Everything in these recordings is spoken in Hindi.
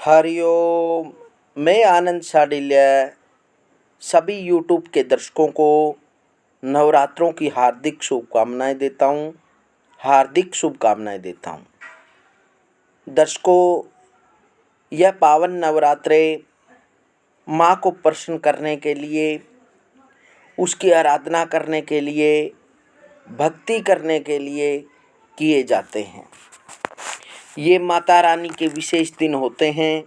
हरिओम। मैं आनंद साडिल्या सभी यूट्यूब के दर्शकों को नवरात्रों की हार्दिक शुभकामनाएं देता हूँ। दर्शकों, यह पावन नवरात्रे माँ को प्रसन्न करने के लिए, उसकी आराधना करने के लिए, भक्ति करने के लिए किए जाते हैं। ये माता रानी के विशेष दिन होते हैं।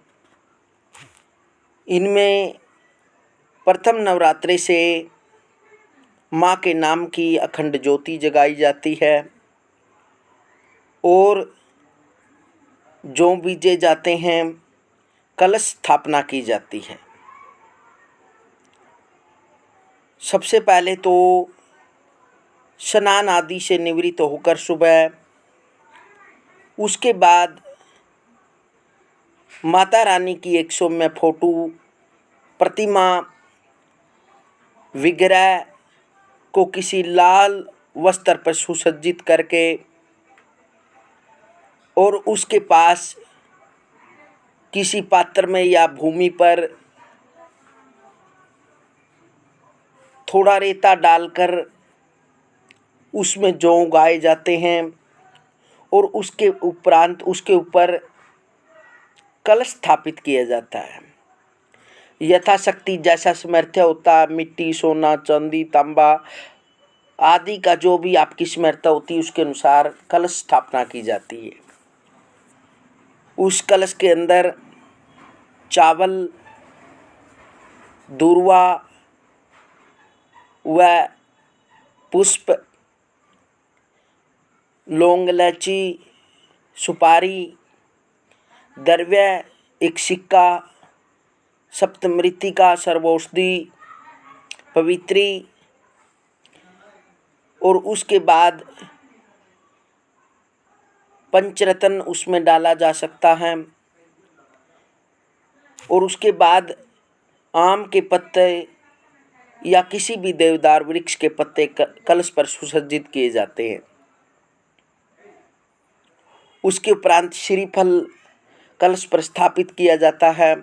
इनमें प्रथम नवरात्रे से माँ के नाम की अखंड ज्योति जगाई जाती है और जो बीजे जाते हैं कलश स्थापना की जाती है। सबसे पहले तो स्नान आदि से निवृत्त होकर सुबह, उसके बाद माता रानी की एक सौम्य फोटो, प्रतिमा, विग्रह को किसी लाल वस्त्र पर सुसज्जित करके और उसके पास किसी पात्र में या भूमि पर थोड़ा रेता डालकर उसमें जौ उगाए जाते हैं और उसके उपरांत उसके ऊपर कलश स्थापित किया जाता है। यथाशक्ति जैसा सामर्थ्य होता है, मिट्टी, सोना, चांदी, तांबा आदि का जो भी आपकी सामर्थ्य होती है उसके अनुसार कलश स्थापना की जाती है। उस कलश के अंदर चावल, दूर्वा व पुष्प, लौंग, इलायची, सुपारी, द्रव्य, एक सिक्का, सप्तमृत्तिका, सर्वौषधि, पवित्री और उसके बाद पंचरत्न उसमें डाला जा सकता है और उसके बाद आम के पत्ते या किसी भी देवदार वृक्ष के पत्ते कलश पर सुसज्जित किए जाते हैं। उसके उपरांत श्रीफल कलश पर स्थापित किया जाता है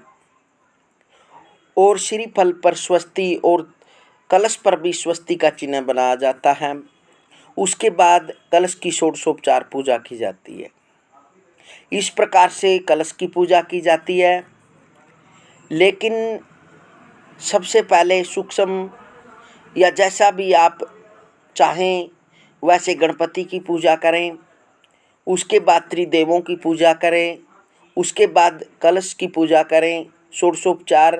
और श्रीफल पर स्वस्ति और कलश पर भी स्वस्ति का चिन्ह बनाया जाता है। उसके बाद कलश की षोडशोपचार पूजा की जाती है। इस प्रकार से कलश की पूजा की जाती है। लेकिन सबसे पहले सूक्ष्म या जैसा भी आप चाहें वैसे गणपति की पूजा करें, उसके बाद त्रिदेवों की पूजा करें, उसके बाद कलश की पूजा करें। षोडशोपचार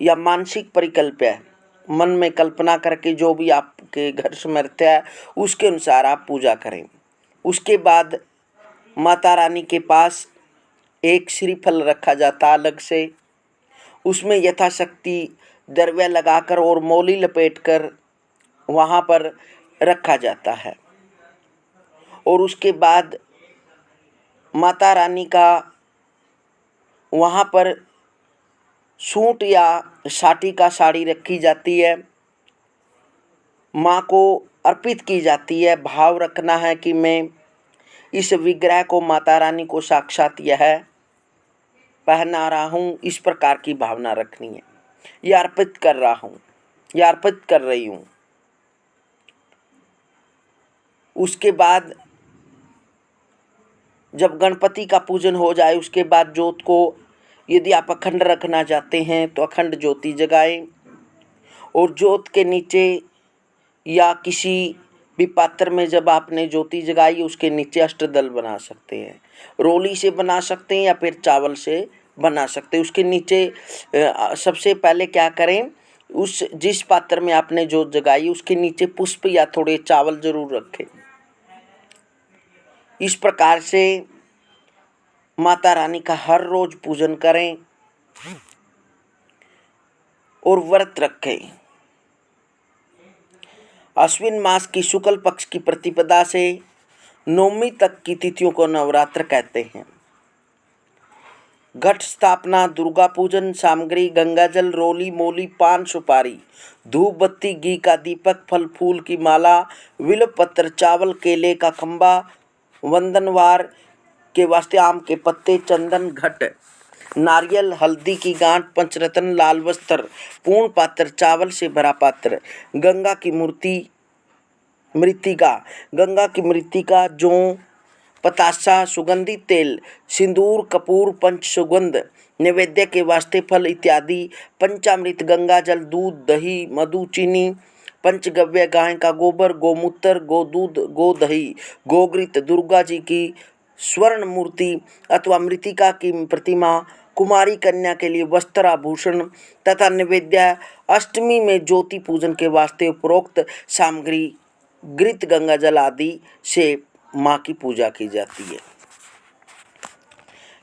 या मानसिक परिकल्प है, मन में कल्पना करके जो भी आपके घर सामर्थ्य है उसके अनुसार आप पूजा करें। उसके बाद माता रानी के पास एक श्रीफल रखा जाता अलग से, उसमें यथाशक्ति द्रव्य लगाकर और मौली लपेटकर वहाँ पर रखा जाता है और उसके बाद माता रानी का वहाँ पर सूट या साटी का साड़ी रखी जाती है, माँ को अर्पित की जाती है। भाव रखना है कि मैं इस विग्रह को माता रानी को साक्षात यह पहना रहा हूँ, इस प्रकार की भावना रखनी है। यह अर्पित कर रहा हूँ, यह अर्पित कर रही हूँ। उसके बाद जब गणपति का पूजन हो जाए उसके बाद जोत को यदि आप अखंड रखना चाहते हैं तो अखंड ज्योति जगाएं और जोत के नीचे या किसी भी पात्र में जब आपने ज्योति जगाई उसके नीचे अष्टदल बना सकते हैं। रोली से बना सकते हैं या फिर चावल से बना सकते हैं। उसके नीचे सबसे पहले क्या करें, उस जिस पात्र में आपने जोत जगाई उसके नीचे पुष्प या थोड़े चावल जरूर रखें। इस प्रकार से माता रानी का हर रोज पूजन करें और व्रत रखें। अश्विन मास की शुक्ल पक्ष की प्रतिपदा से नवमी तक की तिथियों को नवरात्र कहते हैं। घट स्थापना, दुर्गा पूजन सामग्री, गंगाजल, रोली, मोली, पान, सुपारी, धूप बत्ती, घी का दीपक, फल फूल की माला, विल्व पत्र, चावल, केले का खंबा, वंदनवार के वास्ते आम के पत्ते, चंदन, घट नारियल, हल्दी की गांठ, पंचरत्न, लाल वस्त्र, पूर्ण पात्र, चावल से भरा पात्र, गंगा की मृतिका, जौ, पतासा, सुगंधित तेल, सिंदूर, कपूर, पंच सुगंध, नैवेद्य के वास्ते फल इत्यादि, पंचामृत, गंगा जल, दूध, दही, मधु, चीनी, पंचगव्य, गाय का गोबर, गोमूत्र, गोदूध, गोदही, गोघृत, दुर्गा जी की स्वर्ण मूर्ति अथवा मृतिका की प्रतिमा, कुमारी कन्या के लिए वस्त्र आभूषण तथा नैवेद्य, अष्टमी में ज्योति पूजन के वास्ते उपरोक्त सामग्री, घृत, गंगा जल आदि से माँ की पूजा की जाती है।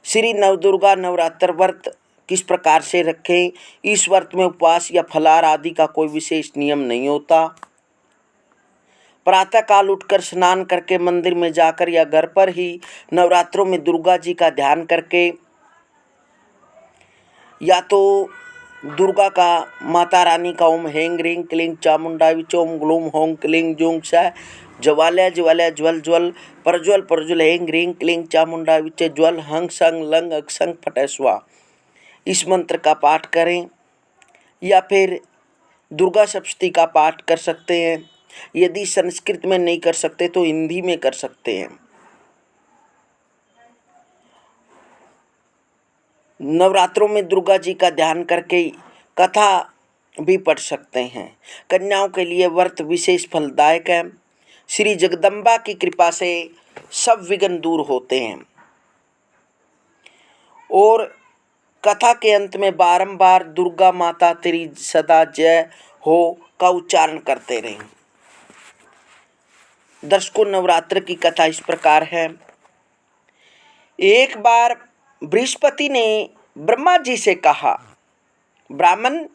श्री नवदुर्गा नवरात्र व्रत किस प्रकार से रखें? इस व्रत में उपवास या फलाहार आदि का कोई विशेष नियम नहीं होता। प्रातः काल उठकर स्नान करके मंदिर में जाकर या घर पर ही नवरात्रों में दुर्गा जी का ध्यान करके या तो दुर्गा का, माता रानी का ओम ह्रीं ह्रीं क्लीं चामुंडाय विच ओम ग्लूम हों क्लीं जूं स ज्वालय ज्वालय ज्वल ज्वल प्रज्वल प्रज्वल ह्रीं ह्रीं क्लीं चामुंडाय विच ज्वल हंग संग लंग अक्षंग फटय स्वा, इस मंत्र का पाठ करें या फिर दुर्गा सप्तशती का पाठ कर सकते हैं। यदि संस्कृत में नहीं कर सकते तो हिंदी में कर सकते हैं। नवरात्रों में दुर्गा जी का ध्यान करके कथा भी पढ़ सकते हैं। कन्याओं के लिए व्रत विशेष फलदायक है। श्री जगदम्बा की कृपा से सब विघ्न दूर होते हैं और कथा के अंत में बारंबार दुर्गा माता तेरी सदा जय हो का उच्चारण करते रहें। दर्शकों, नवरात्र की कथा इस प्रकार है। एक बार बृहस्पति ने ब्रह्मा जी से कहा, ब्राह्मण,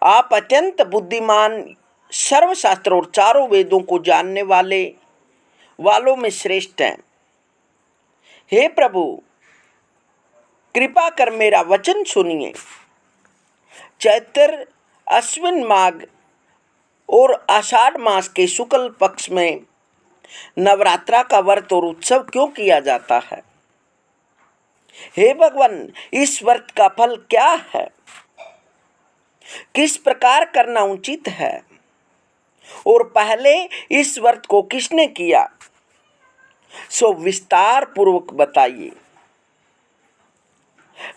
आप अत्यंत बुद्धिमान, सर्वशास्त्र और चारों वेदों को जानने वालों में श्रेष्ठ हैं। हे प्रभु, कृपा कर मेरा वचन सुनिए। चैत्र, अश्विन माघ और आषाढ़ मास के शुक्ल पक्ष में नवरात्रा का व्रत और उत्सव क्यों किया जाता है? हे भगवान, इस व्रत का फल क्या है? किस प्रकार करना उचित है? और पहले इस व्रत को किसने किया? सो विस्तार पूर्वक बताइए।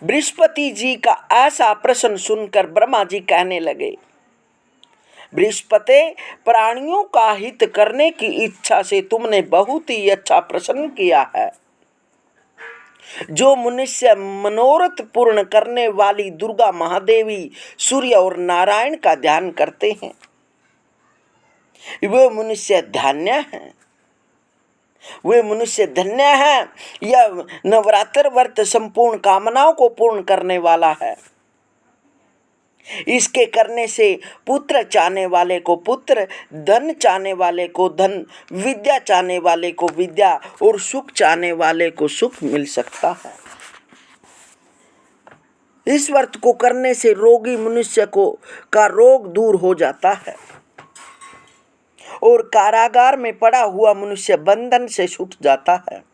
बृहस्पति जी का ऐसा प्रश्न सुनकर ब्रह्मा जी कहने लगे, बृहस्पति, प्राणियों का हित करने की इच्छा से तुमने बहुत ही अच्छा प्रश्न किया है। जो मनुष्य मनोरथ पूर्ण करने वाली दुर्गा महादेवी, सूर्य और नारायण का ध्यान करते हैं, वे मनुष्य धन्य हैं। वे मनुष्य धन्य हैं। यह नवरात्र व्रत संपूर्ण कामनाओं को पूर्ण करने वाला है। इसके करने से पुत्र चाहने वाले को पुत्र, धन चाहने वाले को धन, विद्या चाहने वाले को विद्या और सुख चाहने वाले को सुख मिल सकता है। इस व्रत को करने से रोगी मनुष्य का रोग दूर हो जाता है और कारागार में पड़ा हुआ मनुष्य बंधन से छूट जाता है।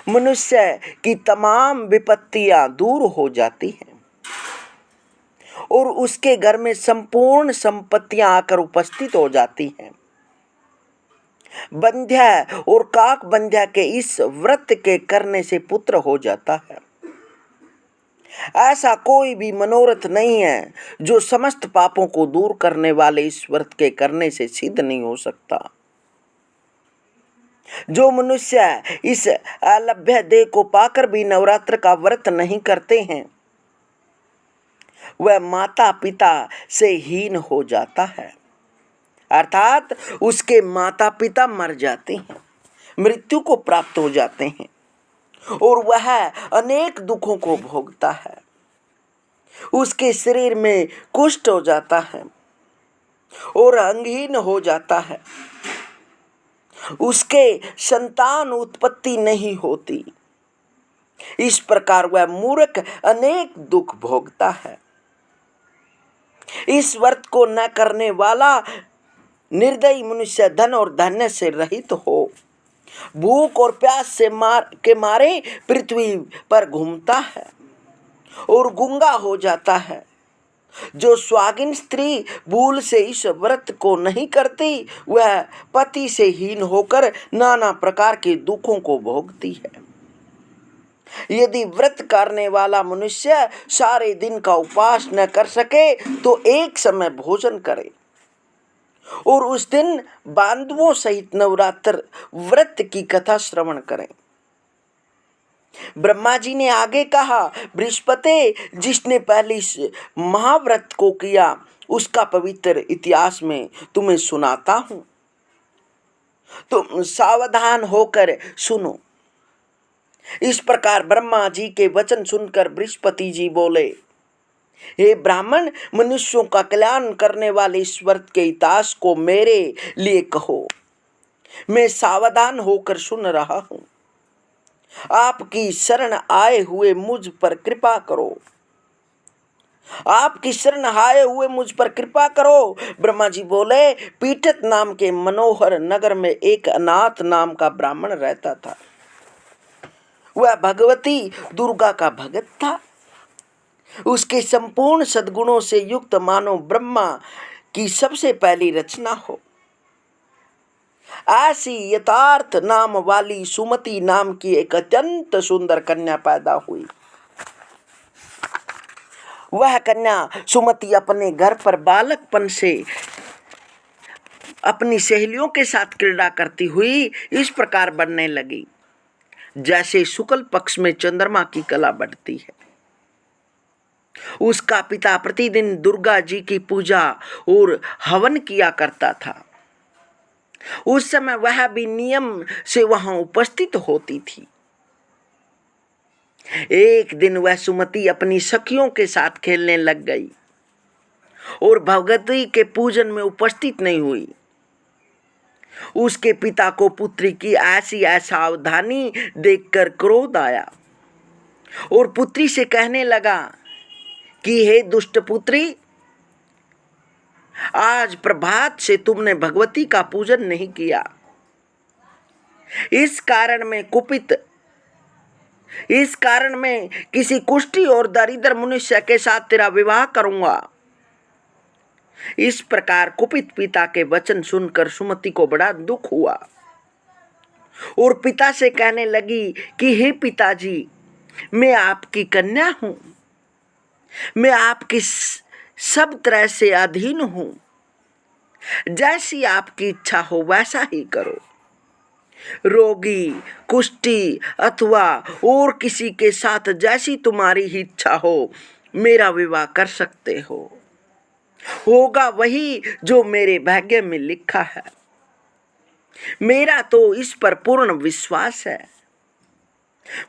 मनुष्य की तमाम विपत्तियां दूर हो जाती हैं और उसके घर में संपूर्ण संपत्तियां आकर उपस्थित हो जाती हैं। बंध्या और काक बंध्या के इस व्रत के करने से पुत्र हो जाता है। ऐसा कोई भी मनोरथ नहीं है जो समस्त पापों को दूर करने वाले इस व्रत के करने से सिद्ध नहीं हो सकता। जो मनुष्य इस अलभ्य देह को पाकर भी नवरात्र का व्रत नहीं करते हैं, वह माता पिता से हीन हो जाता है, अर्थात उसके माता पिता मर जाते हैं, मृत्यु को प्राप्त हो जाते हैं और वह अनेक दुखों को भोगता है। उसके शरीर में कुष्ठ हो जाता है और अंगहीन हो जाता है। उसके संतान उत्पत्ति नहीं होती। इस प्रकार वह मूर्ख अनेक दुख भोगता है। इस व्रत को न करने वाला निर्दयी मनुष्य धन और धन्य से रहित हो भूख और प्यास से मारे पृथ्वी पर घूमता है और गूंगा हो जाता है। जो सुहागिन स्त्री भूल से इस व्रत को नहीं करती, वह पति से हीन होकर नाना प्रकार के दुखों को भोगती है। यदि व्रत करने वाला मनुष्य सारे दिन का उपवास न कर सके तो एक समय भोजन करे और उस दिन बांधवों सहित नवरात्र व्रत की कथा श्रवण करें। ब्रह्मा जी ने आगे कहा, बृहस्पति, जिसने पहले इस महाव्रत को किया उसका पवित्र इतिहास में तुम्हें सुनाता हूं, तुम सावधान होकर सुनो। इस प्रकार ब्रह्मा जी के वचन सुनकर बृहस्पति जी बोले, हे ब्राह्मण, मनुष्यों का कल्याण करने वाले इस व्रत के इतिहास को मेरे लिए कहो। मैं सावधान होकर सुन रहा हूं। आपकी शरण आए हुए मुझ पर कृपा करो। आपकी शरण आए हुए मुझ पर कृपा करो। ब्रह्मा जी बोले, पीठत नाम के मनोहर नगर में एक अनाथ नाम का ब्राह्मण रहता था। वह भगवती दुर्गा का भगत था। उसके संपूर्ण सद्गुणों से युक्त मानो ब्रह्मा की सबसे पहली रचना हो। ऐसी यथार्थ नाम वाली सुमति नाम की एक अत्यंत सुंदर कन्या पैदा हुई। वह कन्या सुमति अपने घर पर बालकपन से अपनी सहेलियों के साथ क्रीड़ा करती हुई इस प्रकार बढ़ने लगी, जैसे शुक्ल पक्ष में चंद्रमा की कला बढ़ती है। उसका पिता प्रतिदिन दुर्गा जी की पूजा और हवन किया करता था। उस समय वह भी नियम से वहां उपस्थित होती थी। एक दिन वह सुमति अपनी सखियों के साथ खेलने लग गई और भगवती के पूजन में उपस्थित नहीं हुई। उसके पिता को पुत्री की ऐसी असावधानी देखकर क्रोध आया और पुत्री से कहने लगा कि हे दुष्ट पुत्री, आज प्रभात से तुमने भगवती का पूजन नहीं किया। इस कारण मैं किसी कुष्ठी और दरिद्र मनुष्य के साथ तेरा विवाह करूंगा। इस प्रकार कुपित पिता के वचन सुनकर सुमति को बड़ा दुख हुआ और पिता से कहने लगी कि हे पिताजी, मैं आपकी कन्या हूं। मैं आपकी सब तरह से अधीन हूं। जैसी आपकी इच्छा हो वैसा ही करो। रोगी, कुष्ठी अथवा और किसी के साथ जैसी तुम्हारी ही इच्छा हो मेरा विवाह कर सकते हो। होगा वही जो मेरे भाग्य में लिखा है। मेरा तो इस पर पूर्ण विश्वास है।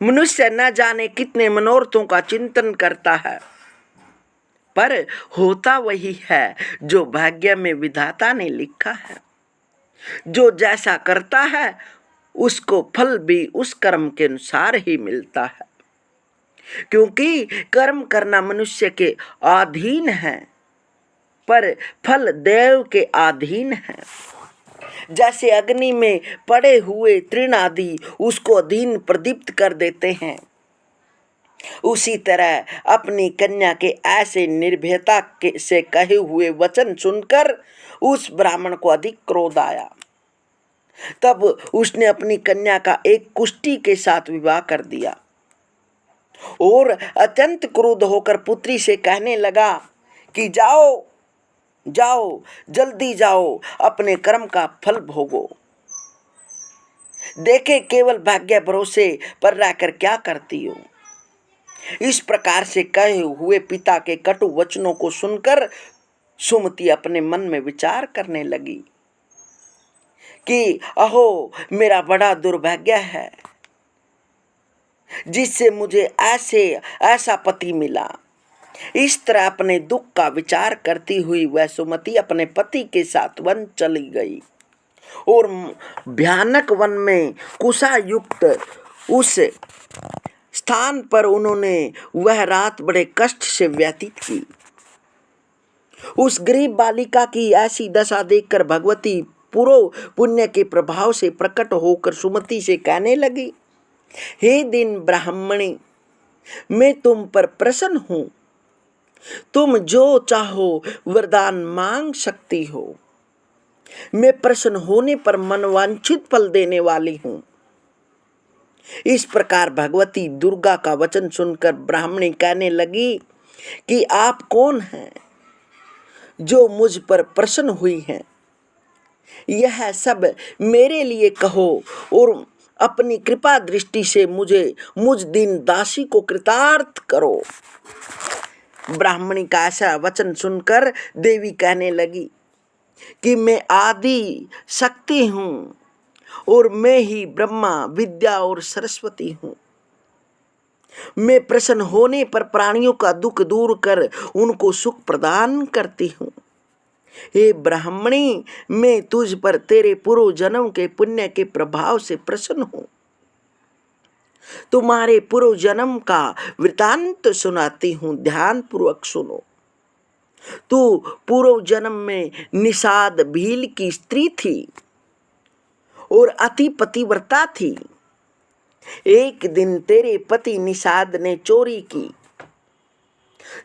मनुष्य न जाने कितने मनोरथों का चिंतन करता है, पर होता वही है जो भाग्य में विधाता ने लिखा है। जो जैसा करता है उसको फल भी उस कर्म के अनुसार ही मिलता है, क्योंकि कर्म करना मनुष्य के अधीन है, पर फल देव के अधीन है। जैसे अग्नि में पड़े हुए तृण आदि उसको अधीन प्रदीप्त कर देते हैं, उसी तरह अपनी कन्या के ऐसे निर्भयता से कहे हुए वचन सुनकर उस ब्राह्मण को अधिक क्रोध आया। तब उसने अपनी कन्या का एक कुष्ठी के साथ विवाह कर दिया और अत्यंत क्रोध होकर पुत्री से कहने लगा कि जाओ जाओ, जल्दी जाओ, अपने कर्म का फल भोगो। देखे केवल भाग्य भरोसे पर रहकर क्या करती हो। इस प्रकार से कहे हुए पिता के कटु वचनों को सुनकर सुमति अपने मन में विचार करने लगी कि अहो, मेरा बड़ा दुर्भाग्य है जिससे मुझे ऐसा पति मिला। इस तरह अपने दुख का विचार करती हुई वह सुमति अपने पति के साथ वन चली गई और भयानक वन में कुशा युक्त उस स्थान पर उन्होंने वह रात बड़े कष्ट से व्यतीत की। उस गरीब बालिका की ऐसी दशा देखकर भगवती पूर्व पुण्य के प्रभाव से प्रकट होकर सुमति से कहने लगी, हे दिन ब्राह्मणी, मैं तुम पर प्रसन्न हूं, तुम जो चाहो वरदान मांग सकती हो। मैं प्रसन्न होने पर मनवांछित फल देने वाली हूं। इस प्रकार भगवती दुर्गा का वचन सुनकर ब्राह्मणी कहने लगी कि आप कौन हैं जो मुझ पर प्रसन्न हुई हैं? यह सब मेरे लिए कहो और अपनी कृपा दृष्टि से मुझ दिन दासी को कृतार्थ करो। ब्राह्मणी का ऐसा वचन सुनकर देवी कहने लगी कि मैं आदि शक्ति हूँ और मैं ही ब्रह्मा, विद्या और सरस्वती हूँ। मैं प्रसन्न होने पर प्राणियों का दुख दूर कर उनको सुख प्रदान करती हूँ। हे ब्राह्मणी, मैं तुझ पर तेरे पूर्व जन्म के पुण्य के प्रभाव से प्रसन्न हूँ। तुम्हारे पूर्व जन्म का वृतांत सुनाती हूँ, ध्यान पूर्वक सुनो। तू पूर्व जन्म में निषाद भील की स्त्री थी और अति पतिव्रता थी। एक दिन तेरे पति निषाद ने चोरी की।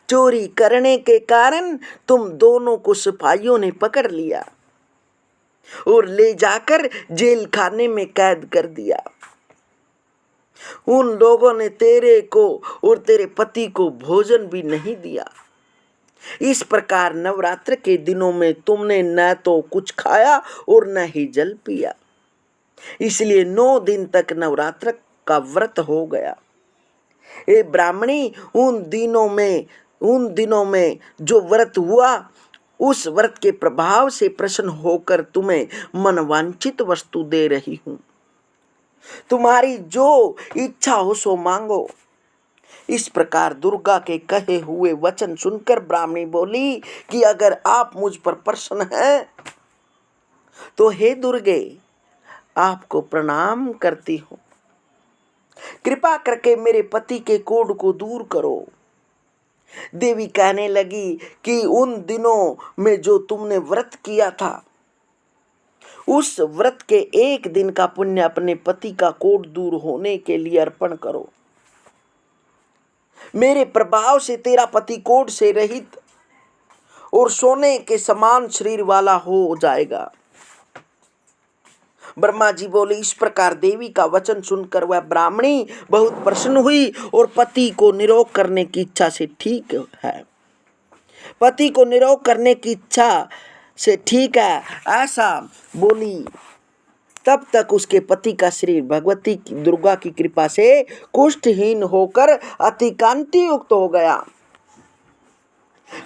चोरी करने के कारण तुम दोनों को सिपाहियों ने पकड़ लिया और ले जाकर जेल खाने में कैद कर दिया। उन लोगों ने तेरे को और तेरे पति को भोजन भी नहीं दिया। इस प्रकार नवरात्र के दिनों में तुमने न तो कुछ खाया और न ही जल पिया। इसलिए 9 दिन तक नवरात्र का व्रत हो गया। ए ब्राह्मणी, उन दिनों में जो व्रत हुआ, उस व्रत के प्रभाव से प्रसन्न होकर तुम्हें मनवांछित वस्तु दे रही हूं। तुम्हारी जो इच्छा हो सो मांगो। इस प्रकार दुर्गा के कहे हुए वचन सुनकर ब्राह्मणी बोली कि अगर आप मुझ पर प्रसन्न हैं तो हे दुर्गे, आपको प्रणाम करती हूँ। कृपा करके मेरे पति के कोढ़ को दूर करो। देवी कहने लगी कि उन दिनों में जो तुमने व्रत किया था, उस व्रत के 1 दिन का पुण्य अपने पति का कोढ़ दूर होने के लिए अर्पण करो। मेरे प्रभाव से तेरा पति कोढ़ से रहित और सोने के समान शरीर वाला हो जाएगा। ब्रह्मा जी बोले, इस प्रकार देवी का वचन सुनकर वह ब्राह्मणी बहुत प्रसन्न हुई और पति को निरोग करने की इच्छा से ठीक है, पति को निरोग करने की इच्छा से ठीक है ऐसा बोली। तब तक उसके पति का शरीर भगवती दुर्गा की कृपा से कुष्ठहीन होकर अति कांति युक्त हो गया।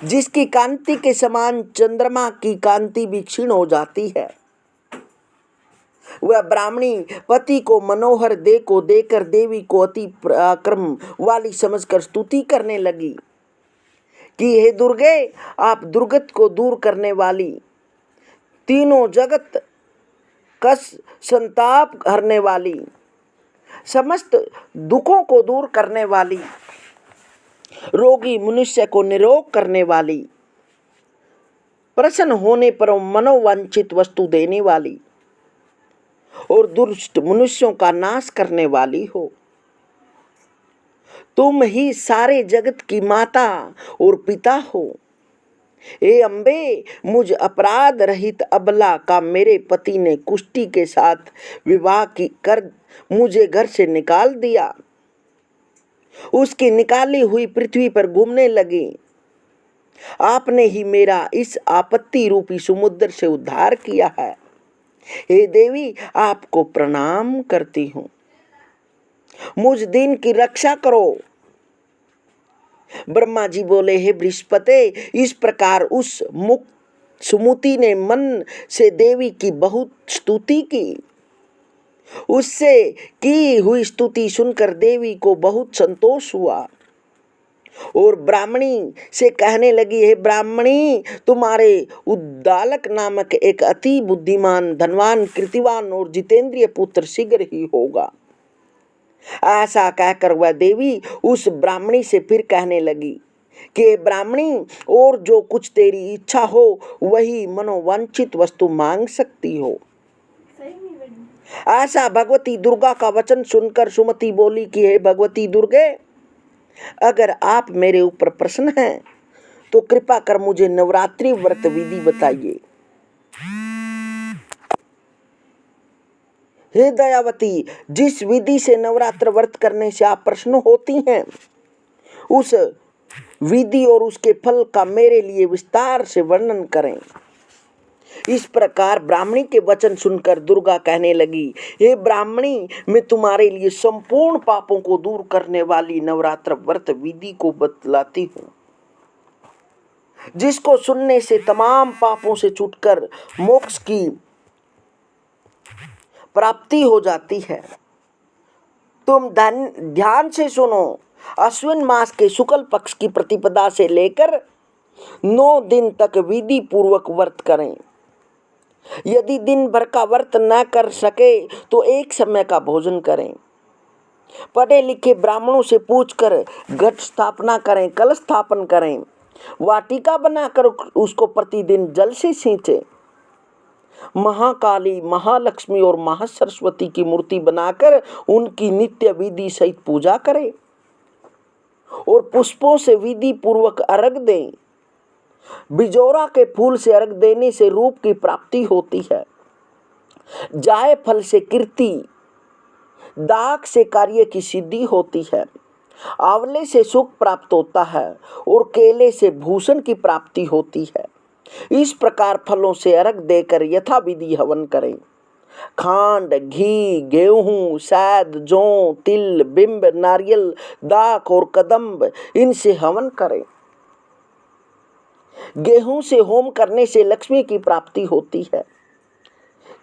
जिसकी कांति के समान चंद्रमा की कांति भी क्षीण हो जाती है। वह ब्राह्मणी पति को मनोहर देह को देकर देवी को अति पराक्रम वाली समझकर स्तुति करने लगी कि हे दुर्गे, आप दुर्गत को दूर करने वाली, तीनों जगत कष्ट संताप हरने वाली, समस्त दुखों को दूर करने वाली, रोगी मनुष्य को निरोग करने वाली, प्रसन्न होने पर मनोवांछित वस्तु देने वाली और दुष्ट मनुष्यों का नाश करने वाली हो। तुम ही सारे जगत की माता और पिता हो। हे अम्बे, मुझ अपराध रहित अबला का मेरे पति ने कुष्ठी के साथ विवाह कर मुझे घर से निकाल दिया। उसकी निकाली हुई पृथ्वी पर घूमने लगी। आपने ही मेरा इस आपत्ति रूपी समुद्र से उद्धार किया है। हे देवी, आपको प्रणाम करती हूँ। मुझ दिन की रक्षा करो। ब्रह्मा जी बोले, हे बृहस्पति, इस प्रकार उस सुमति ने मन से देवी की बहुत स्तुति की। उससे की हुई स्तुति सुनकर देवी को बहुत संतोष हुआ और ब्राह्मणी से कहने लगी, हे ब्राह्मणी, तुम्हारे उद्दालक नामक एक अति बुद्धिमान, धनवान, कीर्तिवान और जितेंद्रिय पुत्र शीघ्र ही होगा। ऐसा कहकर वह देवी उस ब्राह्मणी से फिर कहने लगी कि ब्राह्मणी, और जो कुछ तेरी इच्छा हो वही मनोवांछित वस्तु मांग सकती हो। ऐसा भगवती दुर्गा का वचन सुनकर सुमति बोली कि हे भगवती दुर्गे, अगर आप मेरे ऊपर प्रसन्न हैं तो कृपा कर मुझे नवरात्रि व्रत विधि बताइए। हे दयावती, जिस विधि से नवरात्र व्रत करने से आप प्रसन्न होती हैं, उस विधि और उसके फल का मेरे लिए विस्तार से वर्णन करें। इस प्रकार ब्राह्मणी के वचन सुनकर दुर्गा कहने लगी, हे ब्राह्मणी, मैं तुम्हारे लिए संपूर्ण पापों को दूर करने वाली नवरात्र व्रत विधि को बतलाती हूँ, जिसको सुनने से तमाम पापों से छूटकर मोक्ष की प्राप्ति हो जाती है। तुम ध्यान से सुनो। अश्विन मास के शुक्ल पक्ष की प्रतिपदा से लेकर 9 दिन तक विधि पूर्वक व्रत करें। यदि दिन भर का व्रत न कर सके तो एक समय का भोजन करें। पढ़े लिखे ब्राह्मणों से पूछकर घट स्थापना करें, कलश स्थापन करें, वाटिका बनाकर उसको प्रतिदिन जल से सींचें। महाकाली, महालक्ष्मी और महासरस्वती की मूर्ति बनाकर उनकी नित्य विधि सहित पूजा करें और पुष्पों से विधि पूर्वक अर्घ दें। बिजोरा के फूल से अर्घ देने से रूप की प्राप्ति होती है। जाय फल से कीर्ति, दाग से कार्य की सिद्धि होती है। आंवले से सुख प्राप्त होता है और केले से भूषण की प्राप्ति होती है। इस प्रकार फलों से अर्घ देकर यथा विधि हवन करें। खांड, घी, गेहूं, शहद, जौ, तिल, बिंब, नारियल, दाख और कदम्ब, इनसे हवन करें। गेहूं से होम करने से लक्ष्मी की प्राप्ति होती है।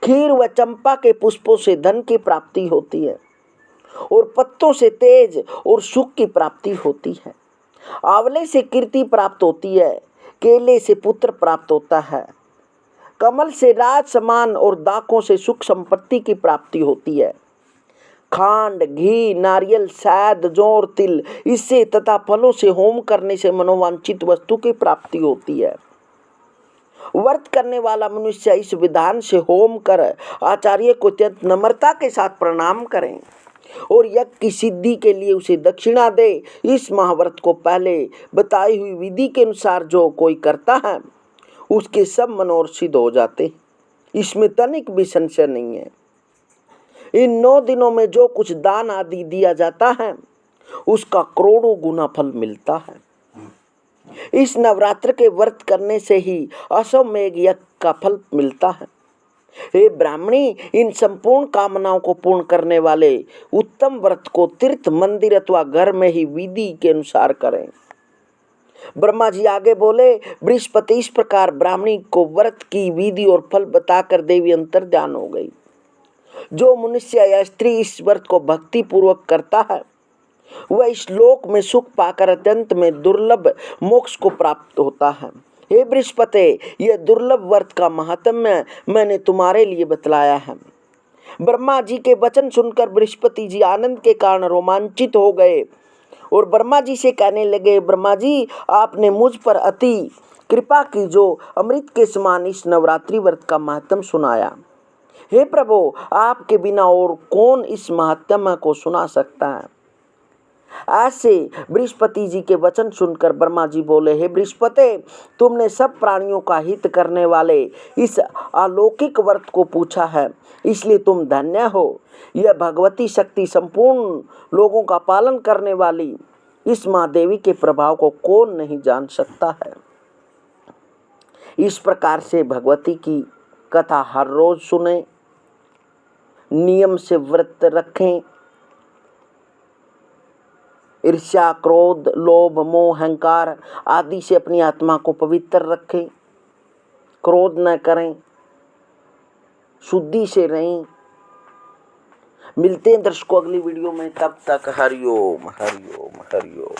खीर व चंपा के पुष्पों से धन की प्राप्ति होती है और पत्तों से तेज और सुख की प्राप्ति होती है। आंवले से कीर्ति प्राप्त होती है, केले से पुत्र प्राप्त होता है, कमल से राज सम्मान और दाखों से सुख संपत्ति की प्राप्ति होती है। खांड, घी, नारियल, शहद, जौ और तिल, इससे तथा फलों से होम करने से मनोवांछित वस्तु की प्राप्ति होती है। व्रत करने वाला मनुष्य इस विधान से होम कर आचार्य को अत्यंत नम्रता के साथ प्रणाम करें और यज्ञ की सिद्धि के लिए उसे दक्षिणा दे। इस महाव्रत को पहले बताई हुई विधि के अनुसार जो कोई करता है उसके सब मनोरथ सिद्ध हो जाते। इसमें तनिक भी संशय नहीं है। इन 9 दिनों में जो कुछ दान आदि दिया जाता है उसका करोड़ों गुना फल मिलता है। इस नवरात्र के व्रत करने से ही अश्वमेध यज्ञ का फल मिलता है। हे ब्राह्मणी, इन संपूर्ण कामनाओं को पूर्ण करने वाले उत्तम व्रत को तीर्थ, मंदिर अथवा घर में ही विधि के अनुसार करें। ब्रह्मा जी आगे बोले, बृहस्पति, इस प्रकार ब्राह्मणी को व्रत की विधि और फल बताकर देवी अंतर्ध्यान हो गई। जो मनुष्य या स्त्री इस व्रत को भक्ति पूर्वक करता है वह इस लोक में सुख पाकर अत्यंत में दुर्लभ मोक्ष को प्राप्त होता है। हे बृहस्पति, यह दुर्लभ व्रत का महात्म्य मैंने तुम्हारे लिए बतलाया है। ब्रह्मा जी के वचन सुनकर बृहस्पति जी आनंद के कारण रोमांचित हो गए और ब्रह्मा जी से कहने लगे, ब्रह्मा जी, आपने मुझ पर अति कृपा की जो अमृत के समान इस नवरात्रि व्रत का महात्म्य सुनाया। हे प्रभु, आपके बिना और कौन इस महात्म्य को सुना सकता है। ऐसे बृहस्पति जी के वचन सुनकर ब्रह्मा जी बोले, हे बृहस्पति, तुमने सब प्राणियों का हित करने वाले इस अलौकिक व्रत को पूछा है, इसलिए तुम धन्य हो। यह भगवती शक्ति संपूर्ण लोगों का पालन करने वाली इस माँ देवी के प्रभाव को कौन नहीं जान सकता है। इस प्रकार से भगवती की कथा हर रोज सुने, नियम से व्रत रखें, ईर्ष्या, क्रोध, लोभ, मोह, अहंकार आदि से अपनी आत्मा को पवित्र रखें, क्रोध न करें, शुद्धि से रहें। मिलते हैं दर्शकों अगली वीडियो में, तब तक हरिओम हरिओम हरिओम।